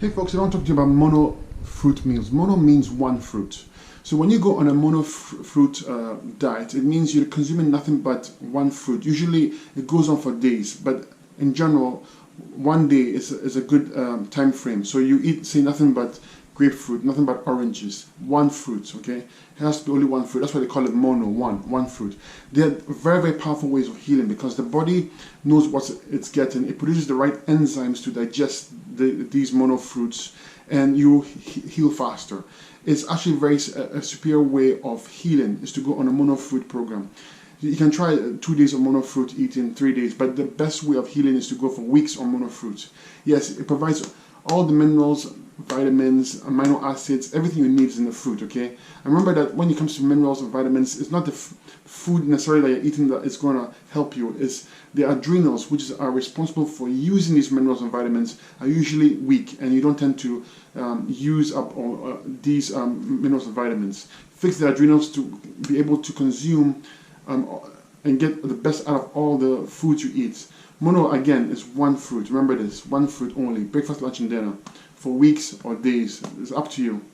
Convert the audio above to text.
Hey folks, I want to talk to you about mono fruit meals. Mono means one fruit. So when you go on a mono fruit diet, it means you're consuming nothing but one fruit. Usually it goes on for days, but in general, one day is a good time frame. So you eat, say, nothing but grapefruit, nothing but oranges, one fruit, okay? It has to be only one fruit. That's why they call it mono, one fruit. They're very, very powerful ways of healing because the body knows what it's getting. It produces the right enzymes to digest these mono fruits, and you heal faster. It's actually a superior way of healing is to go on a mono fruit program. You can try 2 days of mono fruit eating, 3 days, but the best way of healing is to go for weeks on mono fruit. Yes, it provides all the minerals, vitamins, amino acids, everything you need is in the fruit, okay? And remember that when it comes to minerals and vitamins, it's not the food necessarily that you're eating that is going to help you. It's the adrenals, which are responsible for using these minerals and vitamins, are usually weak, and you don't tend to use up these minerals and vitamins. Fix the adrenals to be able to consume and get the best out of all the foods you eat. Mono, again, is one fruit. Remember this, one fruit only. Breakfast, lunch, and dinner. For weeks or days. It's up to you.